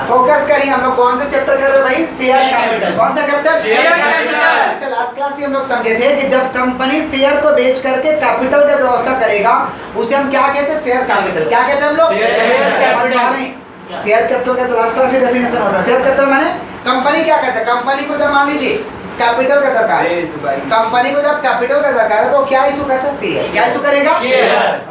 Focus करिए, हम लोग कौन सा चैप्टर कर रहे हैं भाई? Share capital. कौन सा कैपिटल? Share capital. अच्छा, लास्ट क्लास में हम लोग समझे थे कि जब कंपनी शेयर को बेच करके कैपिटल की व्यवस्था करेगा उसे हम क्या कहते हैं? Share capital. क्या कहते हैं हम लोग? शेयर कैपिटल का तो लास्ट क्लास में डेफिनेशन होता है। शेयर कैपिटल माने कंपनी क्या करता है? कंपनी को जब मान लीजिए कैपिटल का दरकार है, कंपनी को जब कैपिटल का दरकार है तो क्या इशू करता है? शेयर। क्या इशू करेगा?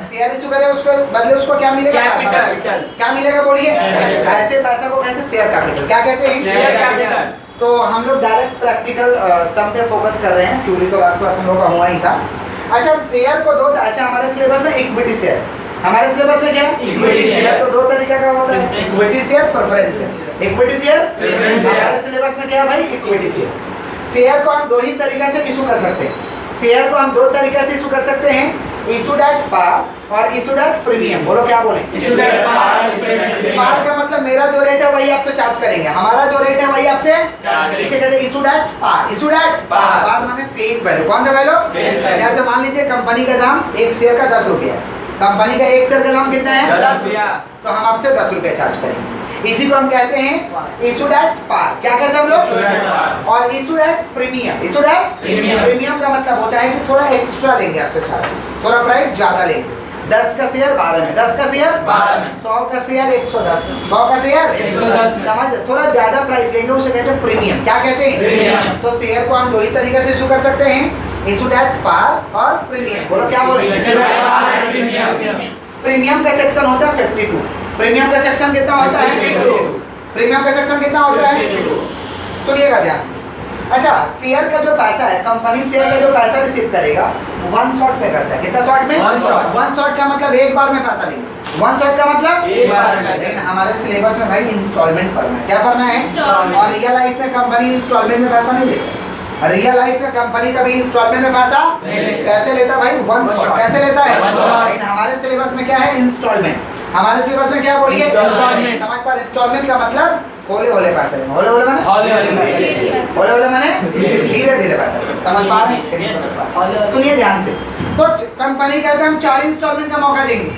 शेयर इशू करेगा, उसको बदले उसको क्या मिलेगा? कैपिटल। क्या मिलेगा बोलिए? ऐसे पैसा को कहते हैं शेयर कैपिटल। क्या कहते हैं? Share capital. तो हम लोग डायरेक्ट प्रैक्टिकल सम पे फोकस कर रहे हैं, थ्योरी तो लास्ट क्लास हम लोग का हुआ ही था। अच्छा, शेयर को दो, अच्छा हमारे सिलेबस में इक्विटी शेयर, हमारे सिलेबस में क्या है? Equity share. तो दो तरीके का होता है, equity share, preference share. Equity share हमारे सिलेबस में क्या है भाई? Equity share. शेयर को हम दो ही तरीके से इशू कर सकते हैं। शेयर को हम दो तरीके से इशू कर सकते हैं, इशूड एट पार और इशूड एट प्रीमियम। बोलो क्या बोले? इशूड एट पार। पार का मतलब मेरा जो रेट है वही आपसे चार्ज करेंगे, हमारा जो रेट है वही आपसे, इसे कहते हैं issued at par. Issued at par माने फेस वैल्यू। कौन सा वैल्यू? जैसे मान लीजिए कंपनी का दाम एक शेयर का 10 रुपया है, कंपनी का एक शेयर का दाम कितना है? 10 रुपया। तो हम आपसे 10 रुपया चार्ज करेंगे, इसी को हम कहते हैं इशूड एट पार। क्या कहते हैं हम लोग? और issued at premium. Issued at premium का मतलब होता है कि थोड़ा एक्स्ट्रा लेंगे आपसे चार्ज, थोड़ा प्राइस ज्यादा लेंगे। 10 का शेयर 12 में, 10 का शेयर 12 में, 100 का शेयर 110 में, 100 का शेयर 110 में। समझ, थोड़ा ज्यादा प्राइस लेंगे, उसे कहते हैं प्रीमियम। क्या कहते हैं? प्रीमियम। तो शेयर को हम दो ही तरीके से इशू कर सकते हैं, इशूड एट पार और प्रीमियम। बोलो क्या बोलेंगे? प्रीमियम का सेक्शन होता है 52। प्रीमियम का सेक्शन कितना होता है? 52। प्रीमियम का सेक्शन कितना होता है? सुनिएगा ध्यान। अच्छा, शेयर का जो पैसा है, कंपनी शेयर का जो पैसा रिसीव करेगा वन शॉट पे करता है। कितना शॉट में? वन शॉट का मतलब एक बार में पैसा लेंगे। वन शॉट का मतलब एक बार में। लेकिन हमारे सिलेबस में भाई इंस्टॉलमेंट भरना है। क्या भरना है? और रियल लाइफ में कंपनी इंस्टॉलमेंट में पैसा नहीं लेता। रियल लाइफ में कंपनी कभी इंस्टॉलमेंट में पैसा कैसे लेता भाई? One shot. कैसे लेता है? लेकिन हमारे सिलेबस में क्या है? इंस्टॉलमेंट। हमारे सिलेबस में क्या बोलिए? समझ पर इंस्टॉलमेंट का मतलब होले होले पैसा लेना। होले होले माने होले होले माने धीरे धीरे पैसा। समझ पा रहे हैं? सुनिए ध्यान से। तो कंपनी कहते हैं हम 4 इंस्टॉलमेंट का मौका देंगे,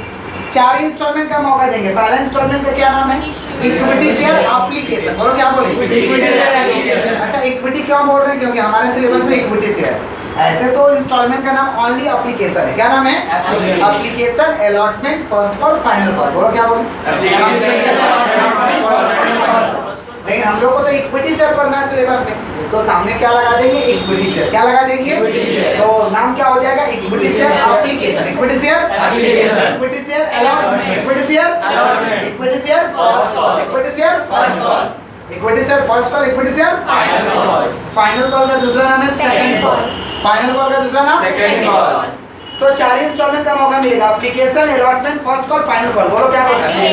4 इंस्टॉलमेंट का मौका देंगे। पहला इंस्टॉलमेंट का क्या नाम है? Equity share application. बोलो क्या बोले? Equity share. अच्छा, इक्विटी क्यों बोल रहे हैं? क्योंकि हमारे सिलेबस में इक्विटी शेयर है। ऐसे तो इंस्टॉलमेंट का नाम ओनली एप्लीकेशन है। क्या नाम है? Application, allotment, first call, final call. बोलो क्या बोले? लेकिन हम लोग को तो इक्विटी शेयर पढ़ना है सिलेबस में, तो सामने क्या लगा देंगे? Equity share. क्या लगा देंगे? तो नाम क्या हो जाएगा? Equity share application, equity share application, equity share allotment, equity share, equity share first call, equity share first call, equity share first call, equity share final call. Final call का दूसरा नाम है सेकंड कॉल। फाइनल कॉल का दूसरा नाम second call. तो 4 instalment का मौका मिलेगा, application, allotment, first call, final call. बोलो क्या बोलते हैं?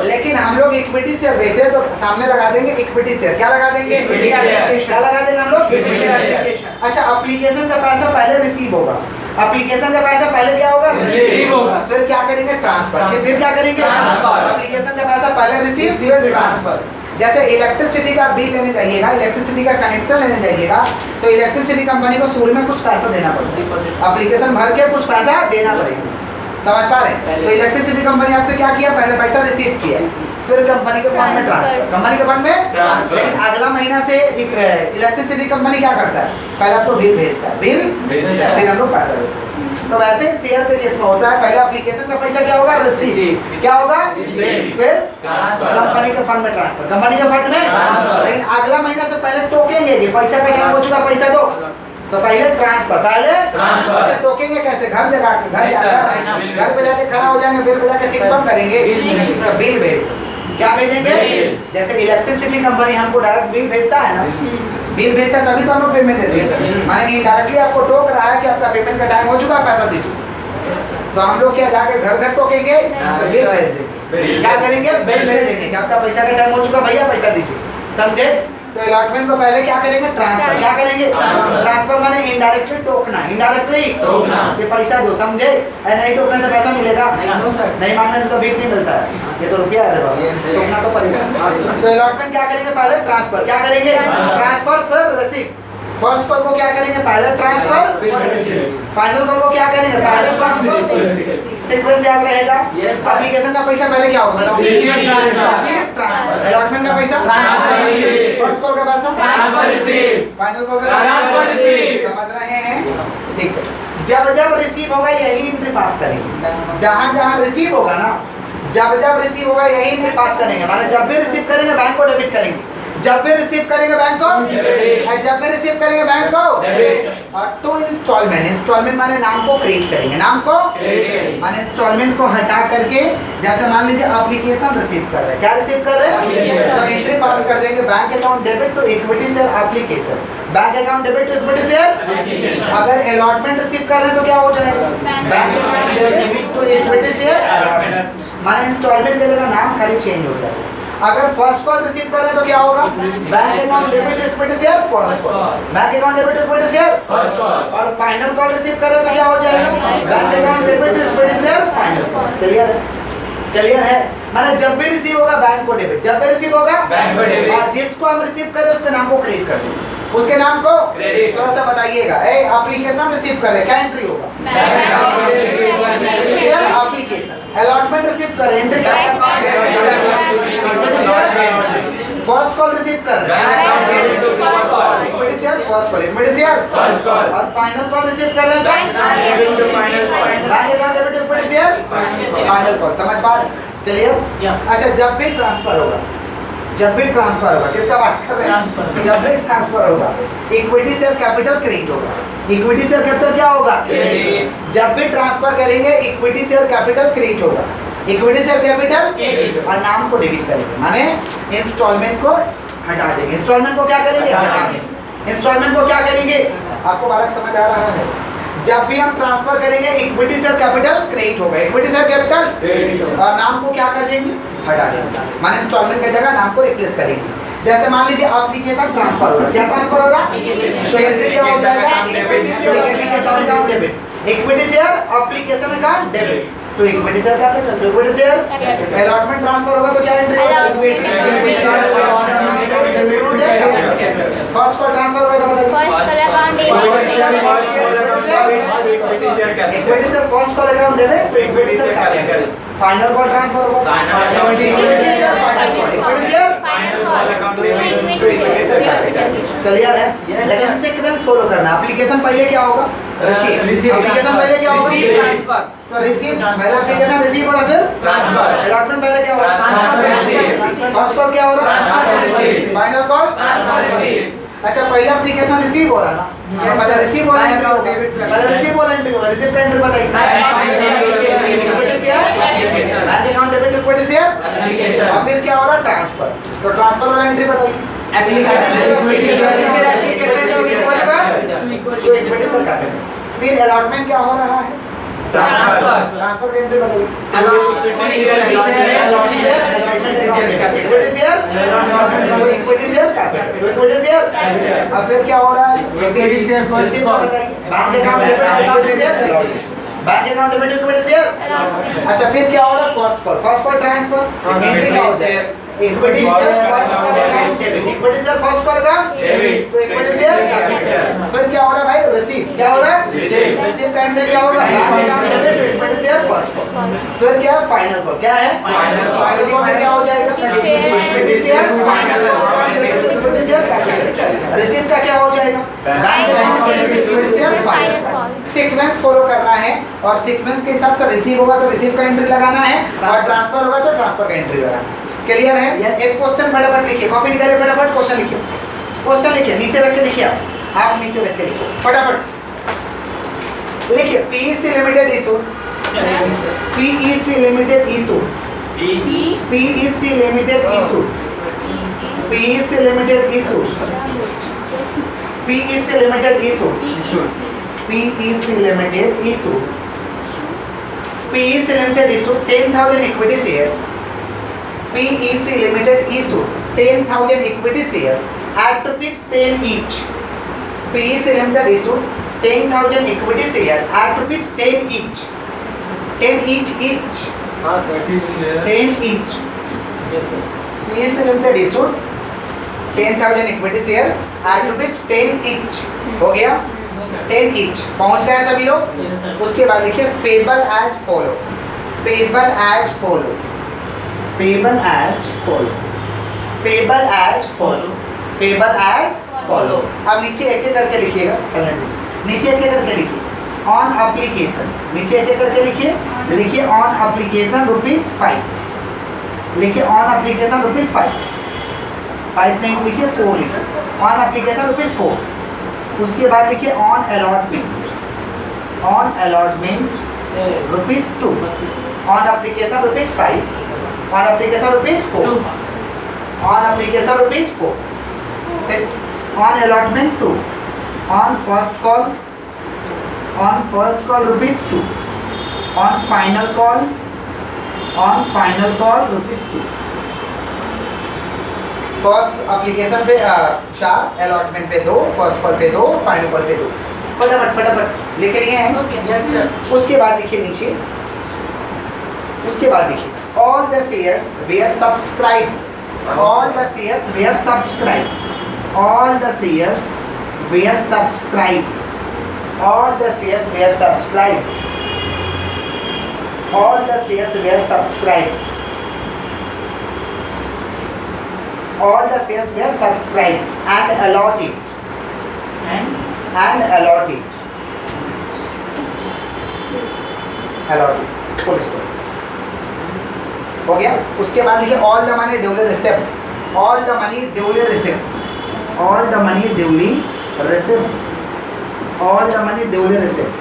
लेकिन हम लोग इक्विटी शेयर बेचे तो सामने लगा देंगे इक्विटी शेयर। क्या लगा देंगे? क्या लगा देंगे हम लोग? Equity share. अच्छा, एप्लीकेशन का पैसा पहले रिसीव होगा, एप्लीकेशन का पैसा पहले क्या होगा? रिसीव होगा। फिर क्या करेंगे? ट्रांसफर। फिर क्या करेंगे? एप्लीकेशन का पैसा पहले रिसीव फिर ट्रांसफर। जैसे इलेक्ट्रिसिटी का बिल लेने जाइएगा, इलेक्ट्रिसिटी का कनेक्शन लेने जाइएगा, तो इलेक्ट्रिसिटी कंपनी को शुरू में कुछ पैसा देना पड़ेगा, एप्लीकेशन भर के कुछ पैसा देना पड़ेगा। समझ पा रहे हैं? तो इलेक्ट्रिसिटी कंपनी आपसे क्या किया? पहले पैसा रिसीव किया, फिर कंपनी के फंड में ट्रांसफर, कंपनी के फंड में ट्रांसफर। लेकिन अगला महीना से इलेक्ट्रिसिटी कंपनी क्या करता है? पहले आपको बिल भेजता है, फिर हम लोग पैसा भेजते हैं। तो वैसे ही शेयर के केस में होता है, पहले एप्लीकेशन का पैसा क्या होगा? रिसीव। क्या होगा? फिर कंपनी के फंड में ट्रांसफर, कंपनी के फंड में। लेकिन अगला महीना से पहले टोकेंगे कि पैसा का टाइम हो चुका, पैसा दो, तो पहले ट्रांसफर। पहले ट्रांसफर। टोकेंगे कैसे? घर जाकर घर पे जाके खड़ा हो जाएंगे, बिल पे जाके टिक टॉक करेंगे, बिल भेज। क्या भेजेंगे? जैसे इलेक्ट्रिसिटी कंपनी हमको डायरेक्ट बिल भेजता है ना, बिल भेजता है तभी तो हम लोग पेमेंट देते हैं। माने इनडायरेक्टली आपको टोक रहा है कि आपका पेमेंट का टाइम हो चुका, पैसा दीजिए। तो हम लोग क्या जाके घर घर टोकेंगे, बिल भेज देंगे। क्या करेंगे? बिल भेज देंगे कि आपका पैसा का टाइम हो चुका, भैया पैसा दीजिए। समझे? तो अलॉटमेंट को पहले क्या करेंगे? ट्रांसफर। क्या करेंगे? ट्रांसफर माने इनडायरेक्टली टोकना, इनडायरेक्टली ये पैसा दो। समझे? नहीं टोकने से पैसा मिलेगा नहीं, मांगने से तो भीख नहीं मिलता है, ये तो रुपया है, टोकना तो पड़ेगा। तो अलॉटमेंट क्या करेंगे? पहले ट्रांसफर। क्या करेंगे? ट्रांसफर फिर रिसीव। फर्स्ट कॉल को क्या करेंगे? पहले ट्रांसफर, फाइनल कॉल को क्या करेंगे? पहले ट्रांसफर। सीक्वेंस याद रहेगा। एप्लीकेशन का पैसा पहले क्या होगा बताओ? Receive transfer. अलॉटमेंट का पैसा फर्स्ट कॉल का पैसा फाइनल कॉल का पैसा। समझ रहे हैं? ठीक है। जब जब रिसीव होगा यही एंट्री पास करेंगे। जहां जहां रिसीव होगा ना, जब जब रिसीव होगा यही एंट्री पास करेंगे। माने जब भी रिसीव करेंगे बैंक को डेबिट करेंगे, जब भी रिसीव करेंगे बैंक को डेबिट, जब भी रिसीव करेंगे बैंक को डेबिट। और टू इंस्टॉलमेंट, इंस्टॉलमेंट माने नाम को क्रिएट करेंगे, नाम को माने इंस्टॉलमेंट को हटा करके, जैसे मान लीजिए एप्लीकेशन रिसीव कर रहे हैं, क्या रिसीव कर रहे हैं, तो एंट्री पास कर देंगे bank account debit to equity share application, bank account debit to equity share. अगर अलॉटमेंट रिसीव कर रहे हैं तो क्या हो जाएगा? Bank account debit to equity share allotment, माने इंस्टॉलमेंट के जगह नाम खाली चेंज हो जाएगा। अगर फर्स्ट कॉल रिसीव कर रहे हैं तो क्या होगा? Bank account debit to equity share first call, bank account debit to equity share first call. और फाइनल कॉल रिसीव कर रहे हैं तो क्या हो जाएगा? Bank account debit to equity share final call. Clear है? क्लियर है? माने जब भी रिसीव होगा बैंक को डेबिट, जब भी रिसीव होगा बैंक को डेबिट, और जिसको हम रिसीव कर रहे हैं उसके नाम को क्रेडिट कर देंगे, उसके नाम को क्रेडिट। थोड़ा सा बताइएगा, ए एप्लीकेशन रिसीव कर रहे हैं, क्या एंट्री होगा? एप्लीकेशन। अलॉटमेंट रिसीव कर रहे हैं, एंट्री क्या? फर्स्ट कॉल रिसीव कर रहे हैं, equity share first call, equity share first call. और फाइनल कॉल रिसीव कर रहे हैं, bank account debit to equity share final call. समझ पा रहे? क्लियर? अच्छा, जब भी ट्रांसफर होगा, जब भी ट्रांसफर होगा, किसका बात कर रहे हैं? जब भी ट्रांसफर होगा इक्विटी शेयर कैपिटल क्रेडिट होगा। इक्विटी शेयर कैपिटल क्या होगा? क्रेडिट। जब भी ट्रांसफर करेंगे इक्विटी शेयर कैपिटल क्रेडिट होगा, इक्विटी शेयर कैपिटल और नाम को डेबिट करेंगे, माने इंस्टॉलमेंट को हटा देंगे। इंस्टॉलमेंट को क्या करेंगे? हटा देंगे। इंस्टॉलमेंट को क्या करेंगे? आपको बालक समझ आ रहा है? जब भी हम ट्रांसफर करेंगे इक्विटी शेयर कैपिटल क्रेडिट होगा, इक्विटी शेयर कैपिटल और नाम को क्या कर देंगे? हटा देंगे, माने इंस्टॉलमेंट की जगह नाम को रिप्लेस करेंगे। जैसे मान लीजिए एप्लीकेशन ट्रांसफर हो रहा है, क्या ट्रांसफर हो रहा है? तो एंट्री क्या हो जाएगा? Equity share application account debit, equity share application account debit to equity share capital, तो इक्विटी शेयर अलॉटमेंट ट्रांसफर होगा तो क्या एंट्री होगा? फर्स्ट कॉल ट्रांसफर होगा तो बताइए equity share first call account debit to equity share capital. Final call transfer होगा equity share final call, equity share तो इक्विटी शेयर कैपिटल। क्लियर है? लेकिन सीक्वेंस फॉलो करना। एप्लीकेशन पहले क्या होगा? रिसीव। एप्लीकेशन पहले क्या होगा? तो रिसीव पहले एप्लीकेशन रिसीव हो रहा, फिर ट्रांसफर। अलॉटमेंट पहले क्या हो रहा? ट्रांसफर। फर्स्ट कॉल क्या हो रहा? ट्रांसफर। Final call transfer. अच्छा, पहले एप्लीकेशन रिसीव हो रहा ना, तो पहले रिसीव वाला एंट्री होगा, पहले रिसीव वाला एंट्री होगा। रिसीव का एंट्री बताइए, equity share bank account debit equity share और फिर क्या हो रहा? ट्रांसफर। तो ट्रांसफर वाला एंट्री बताइए, फिर अलॉटमेंट क्या हो रहा है? ट्रांसफर। ट्रांसफर का एंट्री बताइए, इक्विटी शेयर तो इक्विटी शेयर कैपिटल तो इक्विटी शेयर। अब फिर क्या हो रहा है? रिसीव का बताइए, bank account debit equity share, bank account debit equity share. अच्छा, फिर क्या हो रहा है? फर्स्ट कॉल ट्रांसफर, एंट्री क्या हो जाएगा? Equity share first call account debit, equity share first call account debit to equity share capital. फिर क्या हो रहा है भाई? रिसीव। क्या हो रहा है? रिसीव का एंट्री क्या होगा? Bank account debit equity share first call. फिर क्या है? Final call. क्या है? फाइनल कॉल में क्या हो जाएगा? Equity share final call account debit equity share capital. Receive का क्या हो जाएगा? Bank account debit equity share final call. Sequence follow करना है और सीक्वेंस के हिसाब से रिसीव होगा तो रिसीव का एंट्री लगाना है और ट्रांसफर होगा तो ट्रांसफर का एंट्री लगाना है। क्लियर है? yes. एक क्वेश्चन फटाफट लिखिए, कॉपी निकालिए, फटाफट क्वेश्चन लिखिए, क्वेश्चन लिखिए, नीचे रख के लिखिए, आप नीचे रख के लिखिए, फटाफट लिखिए। PEC limited issue, PEC limited issue, PEC limited issue, PEC limited issue, PEC limited issue, PEC limited issue, PEC limited issue 10,000 equity share, PEC Limited issued 10,000 equity share at ₹10 each. PEC Limited issued 10,000 equity share at ₹10 each. 10 each. 10 each. Yes sir. PEC Limited issued 10,000 equity share at ₹10 each. हो गया? 10 each. पहुंच गए सभी लोग? उसके बाद देखिए payable as follow. Payable as follow, payable as follow, payable as follow, payable as follow. अब नीचे एक एक करके लिखिएगा, चलने दीजिए, नीचे एक एक करके लिखिए। ऑन एप्लीकेशन, नीचे एक एक करके लिखिए, लिखिए ऑन एप्लीकेशन ₹5, लिखिए ऑन एप्लीकेशन ₹5, 5 नहीं लिखिए 4 लिखिए, ऑन एप्लीकेशन ₹4। उसके बाद लिखिए on allotment, on allotment ₹2, on application ₹5, on application ₹4, on application ₹4, set. On allotment 2, on first call, on first call ₹2, on final call, on final call ₹2। First application पे 4, allotment पे 2, first call पे 2, final call पे 2। फटाफट फटाफट लिख रही हैं। Yes sir. उसके बाद लिखिए नीचे, उसके बाद लिखिए all the shares where subscribe, all the shares where subscribe, all the shares were subscribed, all the shares were subscribed, all the shares were subscribed, all the shares were subscribed and allotted, and allotted, allotted, full stop। हो गया। उसके बाद लिखिए all the money duly received, all the money duly received, all the money duly received, all the money duly received,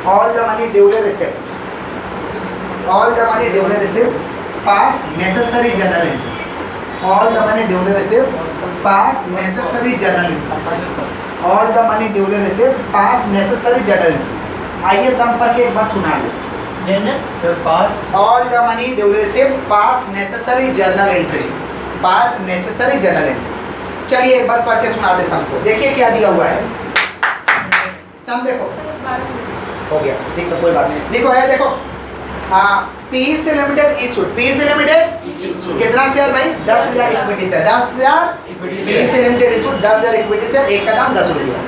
all the money duly received, all the money duly received, pass necessary journal entry, all the money duly received, pass necessary journal entry, all the money duly received, pass necessary journal entry। आइए संपर्क एक बार सुना लो। Sir pass, all the money duly received, pass necessary journal entry, pass necessary journal entry। चलिए एक बार पढ़ के सुना दे सम को, देखिए क्या दिया हुआ है। सम देखो, हो गया ठीक है, कोई बात नहीं। देखो है, देखो PC limited issued, PC limited कितना शेयर भाई? 10,000 equity share, 10,000 PC limited issued 10,000 equity share, एक का दाम 10 रुपया।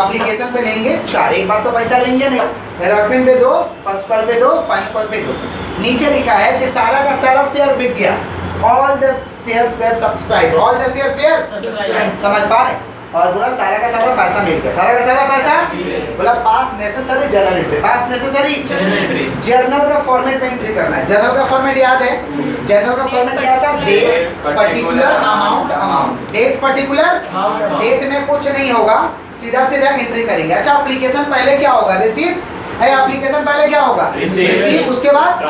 एप्लीकेशन पे लेंगे 4, एक बार तो पैसा लेंगे नहीं, अलॉटमेंट पे 2, फर्स्ट कॉल पे 2, फाइनल कॉल पे 2। नीचे लिखा है कि सारा का सारा शेयर बिक गया, all the shares where subscribe, all the shares where, समझ पा रहे? और बोला सारा का सारा पैसा मिल गया, सारा का सारा पैसा बोला पास नेसेसरी जर्नल एंट्री, पास नेसेसरी जर्नल का फॉर्मेट में एंट्री करना है। जर्नल का फॉर्मेट याद है? जर्नल का फॉर्मेट क्या था? Date particular amount, amount date particular, date में कुछ नहीं होगा, सीधा सीधा एंट्री करेंगे। अच्छा एप्लीकेशन पहले क्या होगा? रिसीव है, एप्लीकेशन पहले क्या होगा? रिसीव, उसके बाद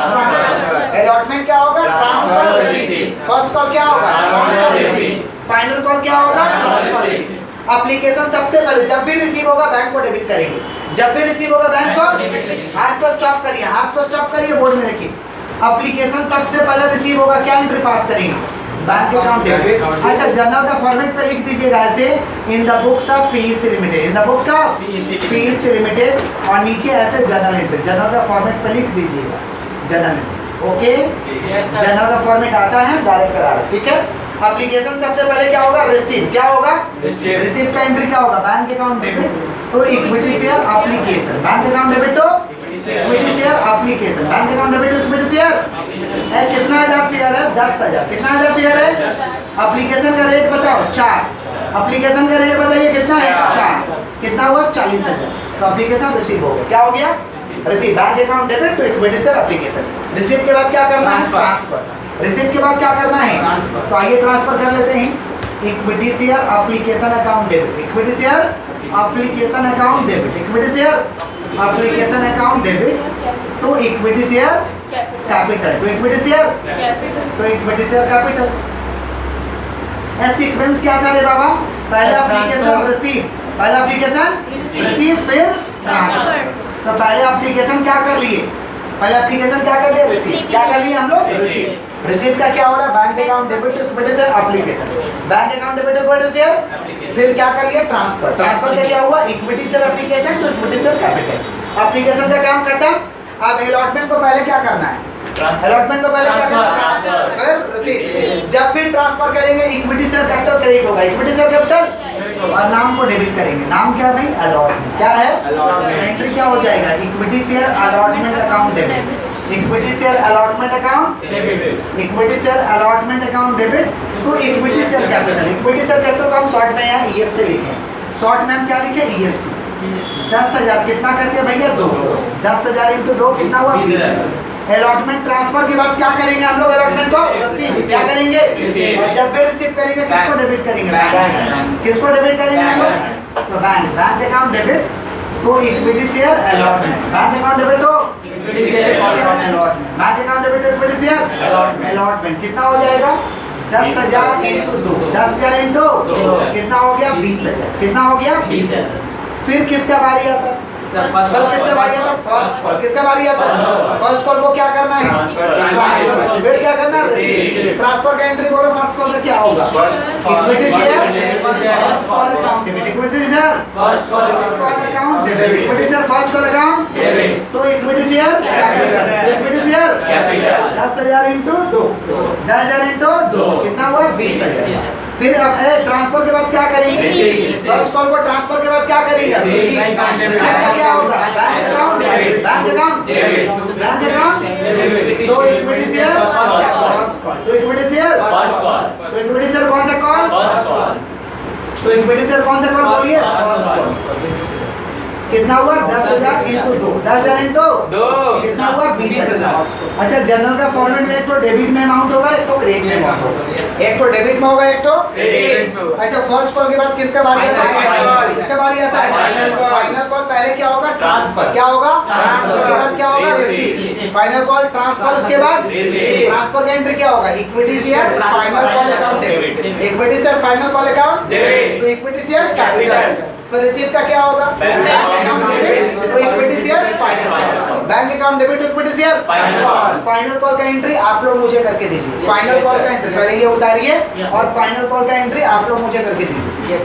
अलॉटमेंट क्या होगा? ट्रांसफर रिसीव, फर्स्ट कॉल क्या होगा? ट्रांसफर रिसीव, फाइनल कॉल क्या होगा? Transfer receive. एप्लीकेशन सबसे पहले जब भी रिसीव होगा बैंक को डेबिट करेंगे, जब भी रिसीव होगा बैंक को, हाथ को स्टॉप करिए, हाथ को स्टॉप करिए, बोर्ड में रखिए। एप्लीकेशन सबसे पहले रिसीव होगा, क्या एंट्री पास करेंगे? Bank account debit. अच्छा जर्नल का फॉर्मेट पे लिख दीजिएगा ऐसे, in the books of PEC limited, in the books of PEC limited, और नीचे ऐसे जर्नल एंट्री, जर्नल का फॉर्मेट पे लिख दीजिएगा जर्नल एंट्री। ओके, जर्नल का फॉर्मेट आता है, डायरेक्ट करा रहे, ठीक है। एप्लीकेशन सबसे पहले क्या होगा? रिसीव, क्या होगा? रिसीव का एंट्री क्या होगा? Bank account debit to equity share application, bank account debit to equity share application, bank account debit to equity share है। कितना हजार शेयर है? 10,000। कितना हजार शेयर है? एप्लीकेशन का रेट बताओ 4, एप्लीकेशन का रेट बताइए कितना है? 4, कितना हुआ? 40,000। तो एप्लीकेशन रिसीव हो गया, क्या हो गया? Receive, bank account debit to equity share application. Receive के बाद क्या करना है? ट्रांसफर। रिसीव के बाद क्या करना है? तो आइए ट्रांसफर कर लेते हैं। Equity share application account debit, equity share application account debit, equity share application account debit to equity share capital, to equity share तो इक्विटी शेयर कैपिटल। सीक्वेंस क्या था रे बाबा? पहले एप्लीकेशन रिसीव, पहले एप्लीकेशन रिसीव फिर ट्रांसफर। तो पहले एप्लीकेशन क्या कर लिए? पहले एप्लीकेशन क्या कर लिया? रिसीव। क्या कर लिए हम लोग? रिसीव। रिसीव का क्या हो रहा है? Bank account debit to equity share application, bank account debit to equity share, फिर क्या कर लिया? ट्रांसफर। ट्रांसफर का क्या हुआ? Equity share application to equity share capital. Application का काम खत्म। अब अलॉटमेंट को पहले क्या करना है? अलॉटमेंट को पहले क्या करना है? ट्रांसफर, फिर रिसीव। जब भी ट्रांसफर करेंगे इक्विटी शेयर कैपिटल क्रेडिट होगा, इक्विटी शेयर कैपिटल, और नाम को डेबिट करेंगे। नाम क्या भाई? अलॉटमेंट। क्या है? एंट्री क्या हो जाएगा? Equity share allotment account debit, equity share allotment account debit equity share allotment account debit to equity share capital. Equity share capital को हम शॉर्ट में यहाँ ईएस से लिखे, शॉर्ट में हम क्या लिखे ईएस। 10,000 कितना करके भैया 2, 10,000 इंटू 2 कितना हुआ 20,000। अलॉटमेंट ट्रांसफर के बाद क्या करेंगे हम लोग, अलॉटमेंट को रसीद क्या करेंगे, और जब भी रिसीव करेंगे किसको डेबिट करेंगे, बैंक। किसको डेबिट करेंगे हम लोग, तो bank account debit to equity share allotment, bank account debit to equity share allotment, bank account debit equity share allotment कितना हो जाएगा 10,000 इंटू 2, 10,000 इंटू कितना हो गया 20,000, कितना हो गया 20,000। फिर किसका बारी आता है, फिर किसका बारी आता है, फर्स्ट कॉल। किसका बारी आता है, फर्स्ट कॉल को क्या करना है, ट्रांसफर। फिर क्या करना है, रिसीव। ट्रांसफर का एंट्री बोलो, फर्स्ट कॉल का क्या होगा, equity share first call account debit, equity share first call account debit, equity share first call account debit to equity share capital, equity share capital 10,000 into 2, 10,000 into 2 कितना हुआ 20,000। फिर अब transfer के बाद क्या करेंगे, फर्स्ट कॉल को ट्रांसफर के बाद क्या करेंगे, रिसीव का क्या होगा, bank account debit, bank account debit bank account तो इक्विटी शेयर तो इक्विटी शेयर तो इक्विटी शेयर कौन सा कॉल, तो इक्विटी शेयर कौन सा कॉल बोलिए, फर्स्ट कॉल कितना हुआ 10,000 इंटू 2, 10,000 इंटू 2 कितना हुआ 20,000। अच्छा जनरल का फॉर्मेट में एक तो डेबिट में अमाउंट होगा, एक तो क्रेडिट में अमाउंट होगा, एक तो डेबिट में होगा, एक तो क्रेडिट में। अच्छा फर्स्ट कॉल के बाद किसका बारी आता है, किसका बारी आता है, फाइनल कॉल। पहले क्या होगा ट्रांसफर, क्या होगा ट्रांसफर, उसके बाद क्या होगा रिसीव, फाइनल कॉल ट्रांसफर, उसके बाद ट्रांसफर का एंट्री क्या होगा, equity share final call account debit, equity share final call account debit to equity share capital. फिर रिसीव का क्या होगा, bank account debit to equity share final, bank account debit to equity share final call का entry आप लोग मुझे करके दीजिए, फाइनल कॉल का एंट्री पहले ये उतारिए और फाइनल कॉल का एंट्री आप लोग मुझे करके दीजिए। यस